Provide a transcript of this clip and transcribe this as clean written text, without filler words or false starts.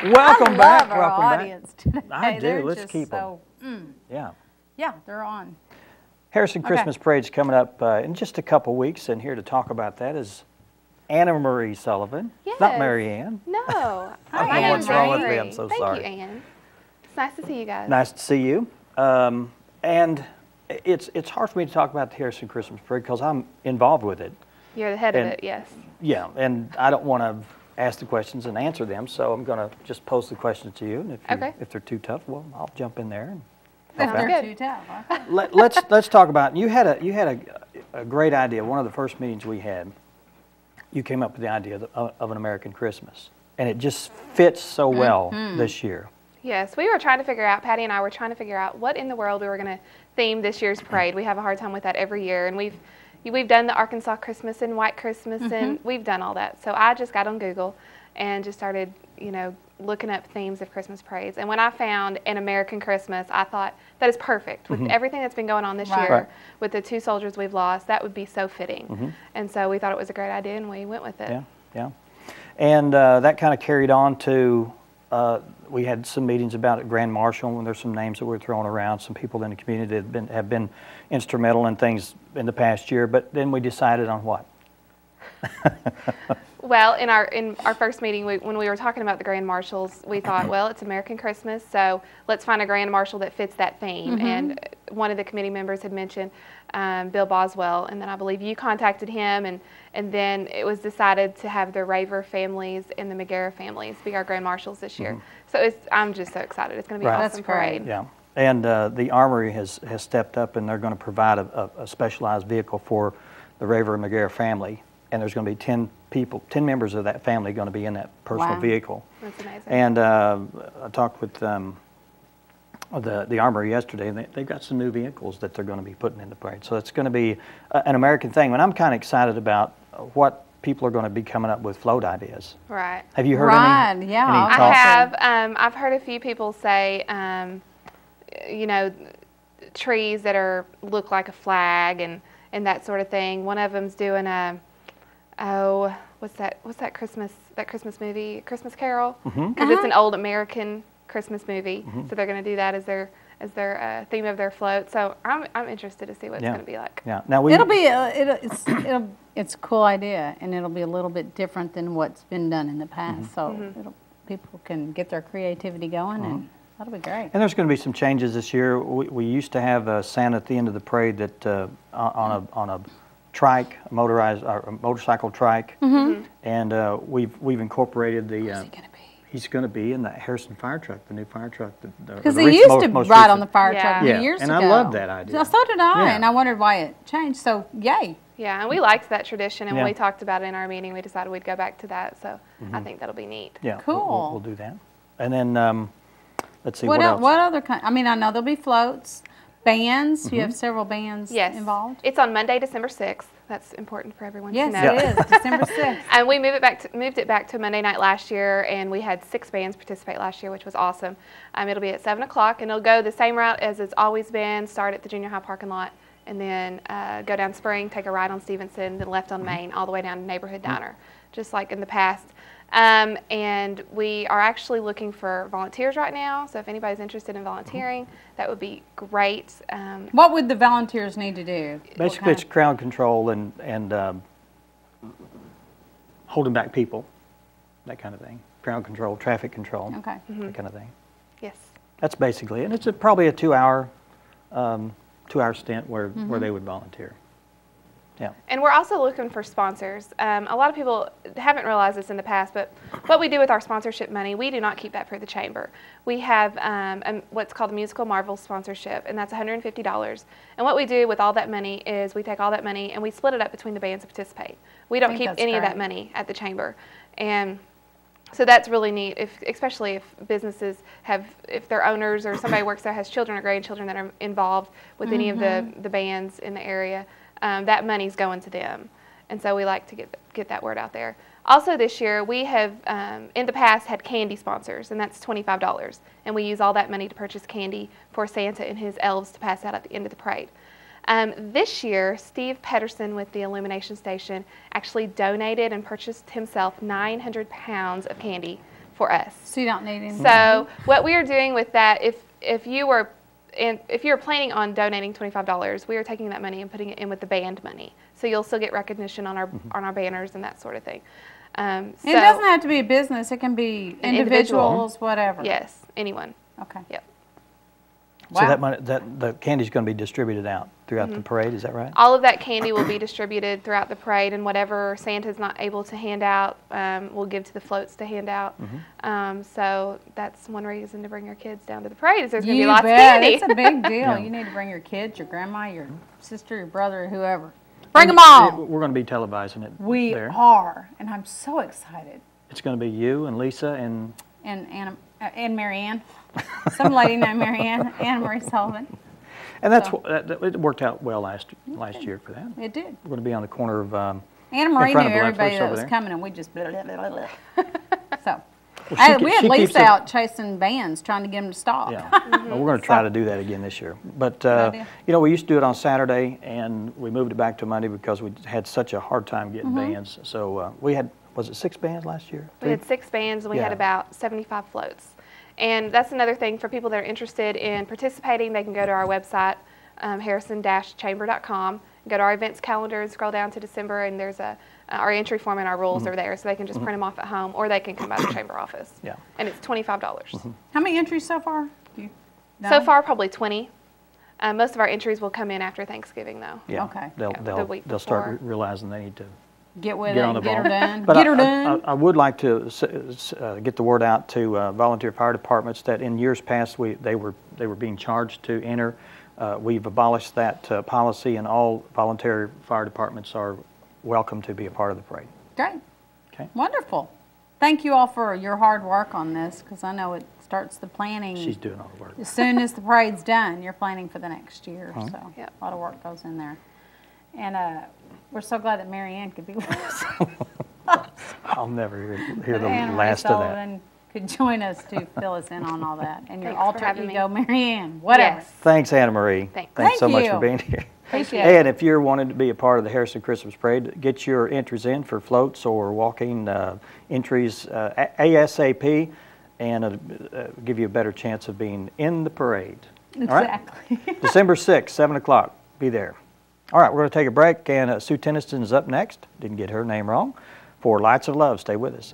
Welcome back. Our Welcome audience back. Today. I do. They're Let's just keep them. so, Yeah. Yeah, they're on. Harrison Christmas Parade's coming up in just a couple weeks, and here to talk about that is Anna Marie Sullivan. Yes. Not Mary Ann. No. I don't My know name's what's wrong with Ann. me. I'm so Thank sorry. you, Ann. It's nice to see you guys. Nice to see you. And it's hard for me to talk about the Harrison Christmas Parade because I'm involved with it. You're the head of And- it, yes. Yeah, and I don't want to ask the questions and answer them, so I'm going to just pose the questions to you. And if they're too tough, well, I'll jump in there and help Sounds out. good. Too tough. Let's talk about. You had a great idea. One of the first meetings we had, you came up with the idea of an American Christmas, and it just fits so well this year. Yes, we were trying to figure out, Patty and I were trying to figure out what in the world we were going to theme this year's parade. We have a hard time with that every year, and we've done the Arkansas Christmas and White Christmas, and we've done all that. So I just got on Google and just started, looking up themes of Christmas parades. And when I found an American Christmas, I thought that is perfect. With everything that's been going on this year, with the 2 soldiers we've lost, that would be so fitting. And so we thought it was a great idea, and we went with it. Yeah, yeah. And that kind of carried on to, we had some meetings about it, Grand Marshal, and there's some names that were thrown around, some people in the community that have been instrumental in things in the past year, but then we decided on what? Well, in our first meeting, when we were talking about the Grand Marshals, we thought, well, it's American Christmas, so let's find a Grand Marshal that fits that theme. And one of the committee members had mentioned Bill Boswell, and then I believe you contacted him, and then it was decided to have the Raver families and the McGarrah families be our Grand Marshals this year. So I'm just so excited. It's going to be an awesome parade. Yeah. And the Armory has stepped up, and they're going to provide a specialized vehicle for the Raver and McGarrah family. And there's going to be 10 members of that family going to be in that personal vehicle. That's amazing. And I talked with the Armory yesterday, and they've got some new vehicles that they're going to be putting in the parade. So it's going to be an American thing. And I'm kind of excited about what people are going to be coming up with float ideas. Right. Have you heard any I talk? have. I've heard a few people say, trees that look like a flag and that sort of thing. One of them's doing what's that Christmas movie, Christmas Carol? Because it's an old American Christmas movie, so they're going to do that as their theme of their float. So I'm interested to see what it's going to be like. Yeah. Now it's a cool idea, and it'll be a little bit different than what's been done in the past. So people can get their creativity going, and that'll be great. And there's going to be some changes this year. We used to have Santa at the end of the parade that on a trike, a motorcycle trike, and we've incorporated the. Where's he going to be? He's going to be in the Harrison fire truck, the new fire truck. Because he used to ride on the fire truck years ago. And I love that idea. So did I, and I wondered why it changed. So yay. Yeah, and we liked that tradition, and when we talked about it in our meeting, we decided we'd go back to that. So I think that'll be neat. Yeah, cool. We'll do that. And then let's see what else. What other kind? I mean, I know there'll be floats, bands. You have several bands involved. It's on Monday, December 6th. That's important for everyone to know. Yes, it is, December 6th. And we moved it back to Monday night last year, and we had 6 bands participate last year, which was awesome. It'll be at 7 o'clock, and it'll go the same route as it's always been, start at the junior high parking lot, and then go down Spring, take a ride on Stevenson, then left on Main, all the way down to Neighborhood Diner, just like in the past. And we are actually looking for volunteers right now, so if anybody's interested in volunteering, that would be great. What would the volunteers need to do? Basically, it's crowd control and holding back people, that kind of thing. Crowd control, traffic control, that kind of thing. Yes. That's basically it. And it's probably a 2-hour stint where they would volunteer. Yeah. And we're also looking for sponsors. A lot of people haven't realized this in the past, but what we do with our sponsorship money, we do not keep that for the chamber. We have what's called a Musical Marvels sponsorship, and that's $150. And what we do with all that money is we take all that money and we split it up between the bands that participate. We don't keep any of that money at the chamber. And so that's really neat, especially if businesses if their owners or somebody works there has children or grandchildren that are involved with any of the bands in the area. That money's going to them, and so we like to get that word out there. Also this year, we have in the past had candy sponsors, and that's $25, and we use all that money to purchase candy for Santa and his elves to pass out at the end of the parade. This year, Steve Pedersen with the Illumination Station actually donated and purchased himself 900 pounds of candy for us. So you don't need any. So what we are doing with that, if you were planning on donating $25, we are taking that money and putting it in with the band money. So you'll still get recognition on our banners and that sort of thing. It doesn't have to be a business. It can be An individuals, whatever. Yes, anyone. Okay. Yep. So that money, the candy's going to be distributed out throughout the parade, is that right? All of that candy will be distributed throughout the parade, and whatever Santa's not able to hand out, we'll give to the floats to hand out. So that's one reason to bring your kids down to the parade, is there's going to be lots of candy. It's a big deal. Yeah. You need to bring your kids, your grandma, your sister, your brother, whoever. Bring them all. We're going to be televising it We there. are, and I'm so excited. It's going to be you and Lisa and... And Marianne, some lady named Marianne, Anna Marie Sullivan. And it worked out well last year for that. It did. We're going to be on the corner of... Anna Marie front knew of everybody Blackfoot's that over was there. coming, and we just blah, blah, blah, blah. So we had she keeps Lisa it- out chasing bands, trying to get them to stop. Yeah, well, we're going to try to do that again this year. But, idea. you know, we used to do it on Saturday, and we moved it back to Monday because we had such a hard time getting bands. So we had, was it 6 bands last year? We had 6 bands, and we had Yeah. about 75 floats. And that's another thing for people that are interested in participating. They can go to our website, harrison-chamber.com, go to our events calendar and scroll down to December, and there's our entry form and our rules are there, so they can just print them off at home, or they can come by the chamber office. Yeah. And it's $25. How many entries so far? Do you know? So far, probably 20. Most of our entries will come in after Thanksgiving, though. Yeah. Okay. The week They'll start before. realizing they need to Get with get it, on the get ball. her done. But Get her done. I would like to get the word out to volunteer fire departments that in years past they were being charged to enter. We've abolished that policy, and all volunteer fire departments are welcome to be a part of the parade. Great. Okay. Wonderful. Thank you all for your hard work on this, because I know it starts the planning. She's doing all the work. As soon as the parade's done, you're planning for the next year. So Yep. a lot of work goes in there. And we're so glad that Marianne could be with us. I'll never hear the Anna Marie last of that. Sullivan could join us to fill us in on all that. And your Thanks for alter having me. ego, Marianne, whatever. Yes. Thanks, Anna Marie. Thanks. Thanks so Thank much you. for being here. Appreciate And it. if you're wanting to be a part of the Harrison Christmas Parade, get your entries in for floats or walking entries ASAP, and give you a better chance of being in the parade. All right? Exactly. December 6th, 7 o'clock. Be there. All right, we're going to take a break, and Sue Tennyson is up next. Didn't get her name wrong. For Lights of Love. Stay with us.